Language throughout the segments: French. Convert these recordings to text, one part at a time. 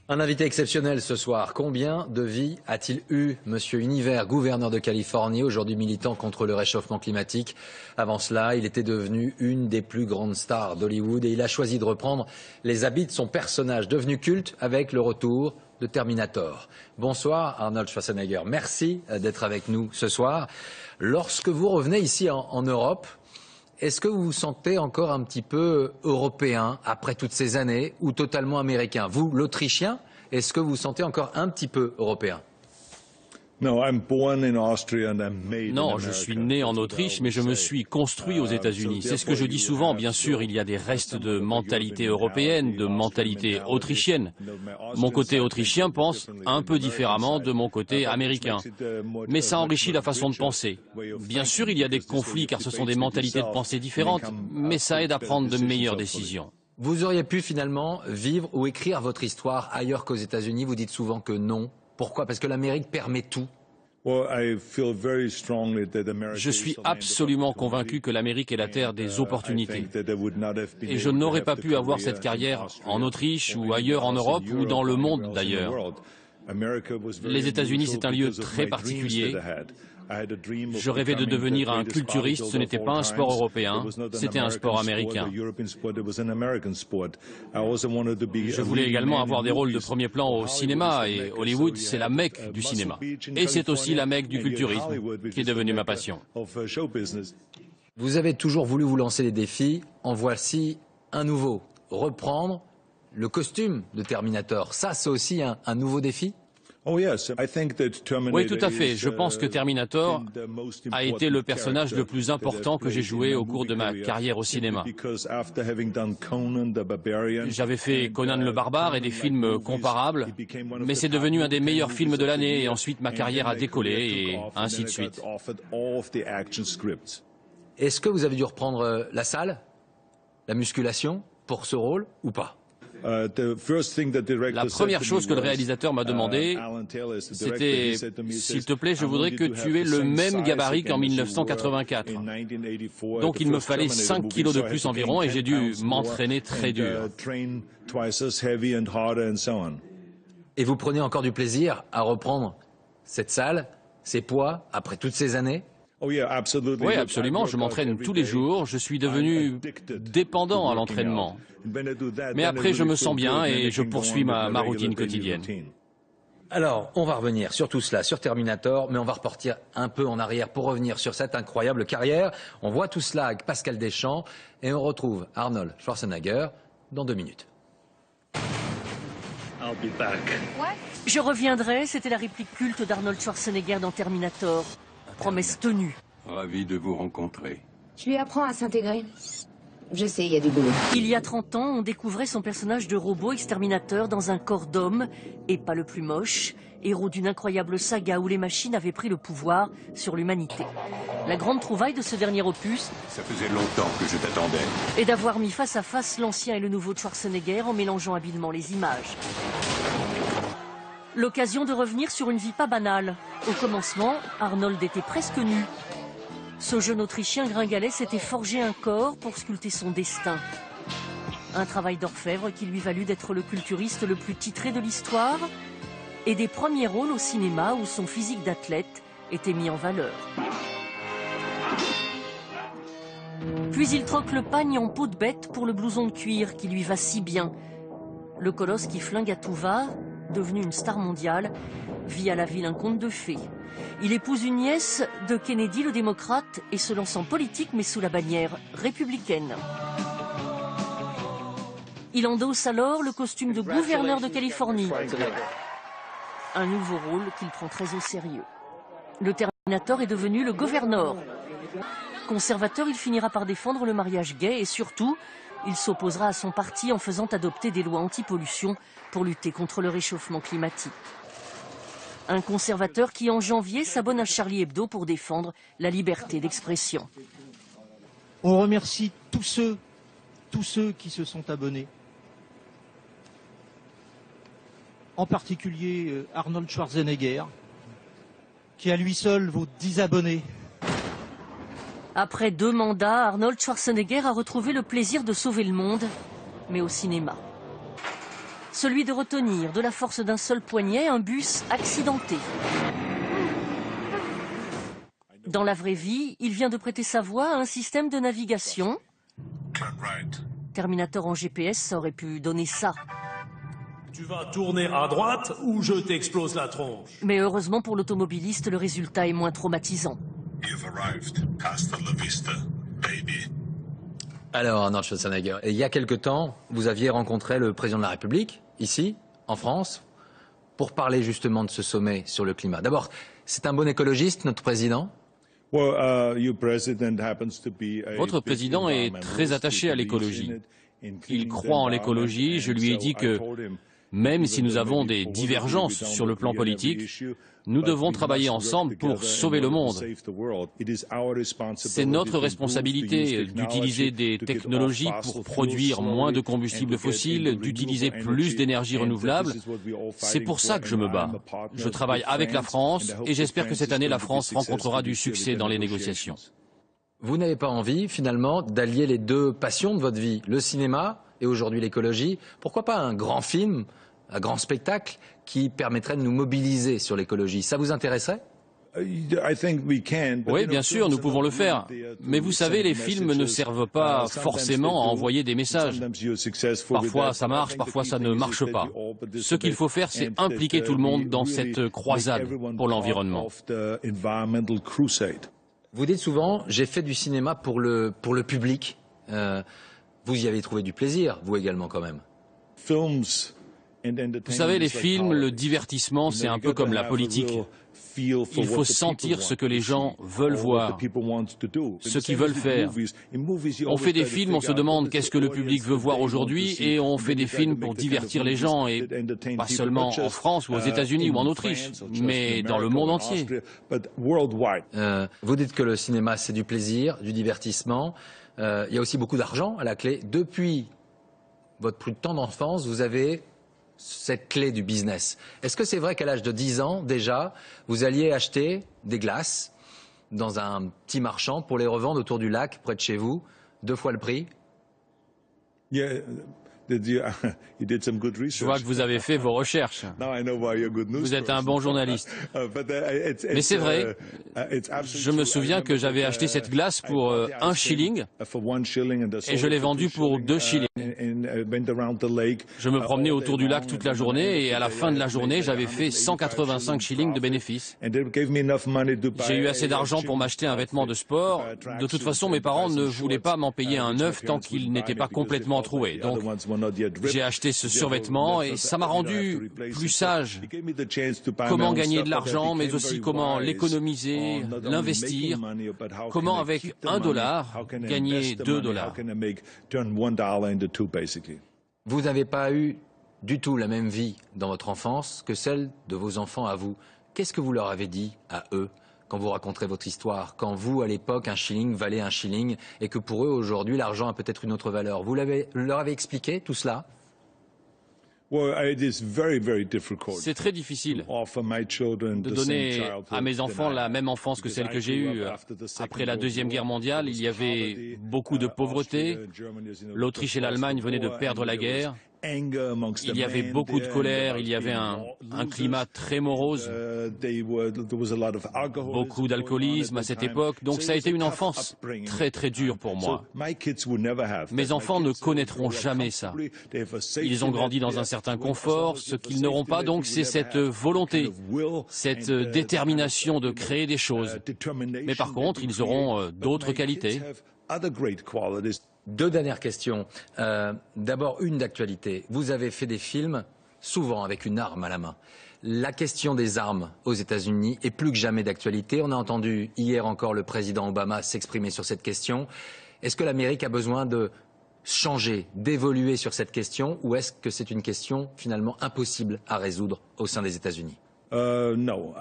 Un invité exceptionnel ce soir. Combien de vies a-t-il eu, Monsieur Univers, gouverneur de Californie, aujourd'hui militant contre le réchauffement climatique? Avant cela, il était devenu une des plus grandes stars d'Hollywood et il a choisi de reprendre les habits de son personnage, devenu culte avec le retour de Terminator. Bonsoir Arnold Schwarzenegger, merci d'être avec nous ce soir. Lorsque vous revenez ici en Europe, est-ce que vous vous sentez encore un petit peu européen après toutes ces années ou totalement américain? Vous, l'Autrichien, est-ce que vous vous sentez encore un petit peu européen? Non, je suis né en Autriche, mais je me suis construit aux États-Unis. C'est ce que je dis souvent. Bien sûr, il y a des restes de mentalité européenne, de mentalité autrichienne. Mon côté autrichien pense un peu différemment de mon côté américain. Mais ça enrichit la façon de penser. Bien sûr, il y a des conflits car ce sont des mentalités de pensée différentes, mais ça aide à prendre de meilleures décisions. Vous auriez pu finalement vivre ou écrire votre histoire ailleurs qu'aux États-Unis. Vous dites souvent que non. Pourquoi? Parce que l'Amérique permet tout. Je suis absolument convaincu que l'Amérique est la terre des opportunités. Et je n'aurais pas pu avoir cette carrière en Autriche ou ailleurs en Europe ou dans le monde d'ailleurs. Les États-Unis, c'est un lieu très particulier. Je rêvais de devenir un culturiste, ce n'était pas un sport européen, c'était un sport américain. Je voulais également avoir des rôles de premier plan au cinéma, et Hollywood, c'est la Mecque du cinéma. Et c'est aussi la Mecque du culturisme, qui est devenue ma passion. Vous avez toujours voulu vous lancer des défis, en voici un nouveau. Reprendre le costume de Terminator, ça c'est aussi un nouveau défi? Oui, tout à fait. Je pense que Terminator a été le personnage le plus important que j'ai joué au cours de ma carrière au cinéma. J'avais fait Conan le Barbare et des films comparables, mais c'est devenu un des meilleurs films de l'année et ensuite ma carrière a décollé et ainsi de suite. Est-ce que vous avez dû reprendre la salle, la musculation pour ce rôle ou pas? La première chose que le réalisateur m'a demandé, c'était « S'il te plaît, je voudrais que tu aies le même gabarit qu'en 1984 ». Donc il me fallait 5 kilos de plus environ et j'ai dû m'entraîner très dur. Et vous prenez encore du plaisir à reprendre cette salle, ces poids, après toutes ces années? Oui, absolument. Je m'entraîne tous les jours. Je suis devenu dépendant à l'entraînement. Mais après, je me sens bien et je poursuis ma routine quotidienne. Alors, on va revenir sur tout cela, sur Terminator, mais on va repartir un peu en arrière pour revenir sur cette incroyable carrière. On voit tout cela avec Pascal Deschamps et on retrouve Arnold Schwarzenegger dans 2 minutes. Je reviendrai, c'était la réplique culte d'Arnold Schwarzenegger dans Terminator. Promesse tenue. Ravi de vous rencontrer. Je lui apprends à s'intégrer. Je sais, il y a du boulot. Il y a 30 ans, on découvrait son personnage de robot exterminateur dans un corps d'homme, et pas le plus moche, héros d'une incroyable saga où les machines avaient pris le pouvoir sur l'humanité. La grande trouvaille de ce dernier opus... Ça faisait longtemps que je t'attendais. ...est d'avoir mis face à face l'ancien et le nouveau Schwarzenegger en mélangeant habilement les images. L'occasion de revenir sur une vie pas banale. Au commencement, Arnold était presque nu. Ce jeune Autrichien gringalet s'était forgé un corps pour sculpter son destin. Un travail d'orfèvre qui lui valut d'être le culturiste le plus titré de l'histoire et des premiers rôles au cinéma où son physique d'athlète était mis en valeur. Puis il troque le pagne en peau de bête pour le blouson de cuir qui lui va si bien. Le colosse qui flingue à tout va, devenu une star mondiale, vit à la ville un conte de fées. Il épouse une nièce de Kennedy, le démocrate, et se lance en politique, mais sous la bannière républicaine. Il endosse alors le costume de gouverneur de Californie. Un nouveau rôle qu'il prend très au sérieux. Le Terminator est devenu le Governor. Conservateur, il finira par défendre le mariage gay et surtout, il s'opposera à son parti en faisant adopter des lois anti-pollution pour lutter contre le réchauffement climatique. Un conservateur qui, en janvier, s'abonne à Charlie Hebdo pour défendre la liberté d'expression. On remercie tous ceux qui se sont abonnés. En particulier Arnold Schwarzenegger, qui à lui seul vaut 10 abonnés. Après 2 mandats, Arnold Schwarzenegger a retrouvé le plaisir de sauver le monde, mais au cinéma. celui de retenir de la force d'un seul poignet un bus accidenté. Dans la vraie vie, il vient de prêter sa voix à un système de navigation. Terminator en GPS, ça aurait pu donner ça. Tu vas tourner à droite ou je t'explose la tronche. Mais heureusement pour l'automobiliste, le résultat est moins traumatisant. Alors, Arnold Schwarzenegger, il y a quelque temps, vous aviez rencontré le président de la République, ici, en France, pour parler justement de ce sommet sur le climat. D'abord, c'est un bon écologiste, notre président ? Votre président est très attaché à l'écologie. Il croit en l'écologie. Je lui ai dit que, même si nous avons des divergences sur le plan politique, nous devons travailler ensemble pour sauver le monde. C'est notre responsabilité d'utiliser des technologies pour produire moins de combustibles fossiles, d'utiliser plus d'énergie renouvelable. C'est pour ça que je me bats. Je travaille avec la France et j'espère que cette année, la France rencontrera du succès dans les négociations. Vous n'avez pas envie, finalement, d'allier les deux passions de votre vie, le cinéma et aujourd'hui l'écologie. Pourquoi pas un grand film, un grand spectacle qui permettrait de nous mobiliser sur l'écologie? Ça vous intéresserait? Oui, bien sûr, nous pouvons le faire. Mais vous savez, les films ne servent pas forcément à envoyer des messages. Parfois ça marche, parfois ça ne marche pas. Ce qu'il faut faire, c'est impliquer tout le monde dans cette croisade pour l'environnement. Vous dites souvent, j'ai fait du cinéma pour le public. Vous y avez trouvé du plaisir, vous également quand même. Vous savez, les films, le divertissement, c'est un peu comme la politique. Il faut sentir ce que les gens veulent voir, ce qu'ils veulent faire. On fait des films, on se demande qu'est-ce que le public veut voir aujourd'hui, et on fait des films pour divertir les gens, et pas seulement en France ou aux États-Unis ou en Autriche, mais dans le monde entier. Vous dites que le cinéma, c'est du plaisir, du divertissement. Il y a aussi beaucoup d'argent à la clé. Depuis votre plus tendre enfance, vous avez cette clé du business. Est-ce que c'est vrai qu'à l'âge de 10 ans, déjà, vous alliez acheter des glaces dans un petit marchand pour les revendre autour du lac, près de chez vous, 2 fois le prix? Je vois que vous avez fait vos recherches. Vous êtes un bon journaliste. Mais c'est vrai, je me souviens que j'avais acheté cette glace pour 1 shilling et je l'ai vendue pour 2 shillings. Je me promenais autour du lac toute la journée et à la fin de la journée, j'avais fait 185 shillings de bénéfices. J'ai eu assez d'argent pour m'acheter un vêtement de sport. De toute façon, mes parents ne voulaient pas m'en payer un neuf tant qu'il n'était pas complètement troué. Donc, j'ai acheté ce survêtement et ça m'a rendu plus sage. Comment gagner de l'argent, mais aussi comment l'économiser, l'investir. Comment avec $1 gagner $2. Vous n'avez pas eu du tout la même vie dans votre enfance que celle de vos enfants à vous. Qu'est-ce que vous leur avez dit à eux quand vous raconterez votre histoire, quand vous, à l'époque, 1 shilling valait 1 shilling et que pour eux, aujourd'hui, l'argent a peut-être une autre valeur? Vous leur avez expliqué tout cela? C'est très difficile de donner à mes enfants la même enfance que celle que j'ai eue. Après la Deuxième Guerre mondiale, il y avait beaucoup de pauvreté. L'Autriche et l'Allemagne venaient de perdre la guerre. Il y avait beaucoup de colère, il y avait un climat très morose, beaucoup d'alcoolisme à cette époque, donc ça a été une enfance très très dure pour moi. Mes enfants ne connaîtront jamais ça. Ils ont grandi dans un certain confort, ce qu'ils n'auront pas donc c'est cette volonté, cette détermination de créer des choses. Mais par contre, ils auront d'autres qualités. 2 dernières questions. D'abord, une d'actualité. Vous avez fait des films, souvent avec une arme à la main. La question des armes aux États-Unis est plus que jamais d'actualité. On a entendu hier encore le président Obama s'exprimer sur cette question. Est-ce que l'Amérique a besoin de changer, d'évoluer sur cette question, ou est-ce que c'est une question finalement impossible à résoudre au sein des États-Unis? Non,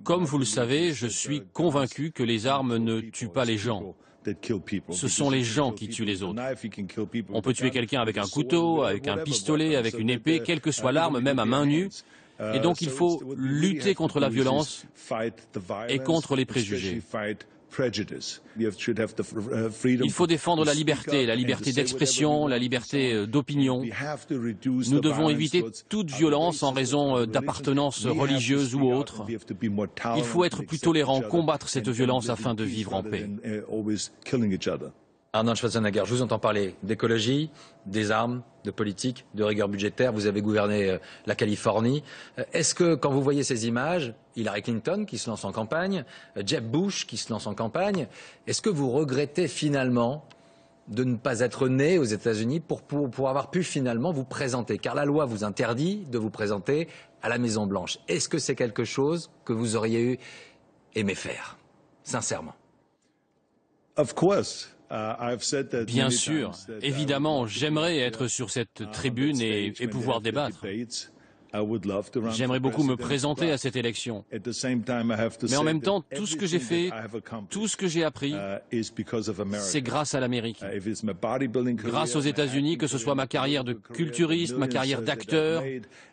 comme vous le savez, je suis convaincu que les armes ne tuent pas les gens. Ce sont les gens qui tuent les autres. On peut tuer quelqu'un avec un couteau, avec un pistolet, avec une épée, quelle que soit l'arme, même à main nue. Et donc il faut lutter contre la violence et contre les préjugés. Il faut défendre la liberté d'expression, la liberté d'opinion. Nous devons éviter toute violence en raison d'appartenance religieuse ou autre. Il faut être plus tolérant, combattre cette violence afin de vivre en paix. Arnold Schwarzenegger, je vous entends parler d'écologie, des armes, de politique, de rigueur budgétaire. Vous avez gouverné la Californie. Est-ce que, quand vous voyez ces images, Hillary Clinton qui se lance en campagne, Jeb Bush qui se lance en campagne, est-ce que vous regrettez finalement de ne pas être né aux États-Unis pour avoir pu finalement vous présenter? Car la loi vous interdit de vous présenter à la Maison-Blanche. Est-ce que c'est quelque chose que vous auriez aimé faire, sincèrement? Bien sûr, évidemment, j'aimerais être sur cette tribune et pouvoir débattre. J'aimerais beaucoup me présenter à cette élection. Mais en même temps, tout ce que j'ai fait, tout ce que j'ai appris, c'est grâce à l'Amérique. Grâce aux États-Unis, que ce soit ma carrière de culturiste, ma carrière d'acteur,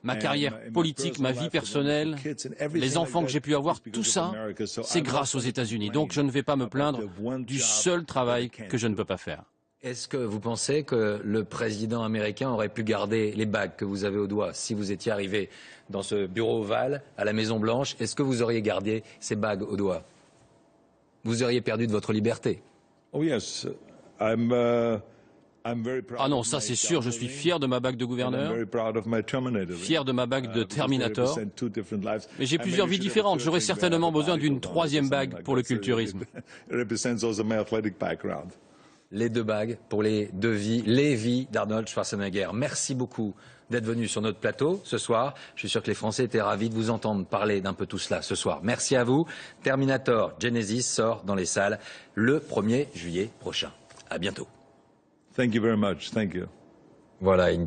ma carrière politique, ma vie personnelle, les enfants que j'ai pu avoir, tout ça, c'est grâce aux États-Unis. Donc je ne vais pas me plaindre du seul travail que je ne peux pas faire. Est-ce que vous pensez que le président américain aurait pu garder les bagues que vous avez au doigt si vous étiez arrivé dans ce bureau ovale à la Maison-Blanche? Est-ce que vous auriez gardé ces bagues au doigt? Vous auriez perdu de votre liberté? Ah non, ça c'est sûr, je suis fier de ma bague de gouverneur, fier de ma bague de Terminator, mais j'ai plusieurs vies différentes. J'aurais certainement besoin d'une troisième bague pour le culturisme. Les deux bagues pour les deux vies, les vies d'Arnold Schwarzenegger. Merci beaucoup d'être venu sur notre plateau ce soir. Je suis sûr que les Français étaient ravis de vous entendre parler d'un peu tout cela ce soir. Merci à vous. Terminator Genesis sort dans les salles le 1er juillet prochain. À bientôt. Thank you very much. Thank you. Voilà une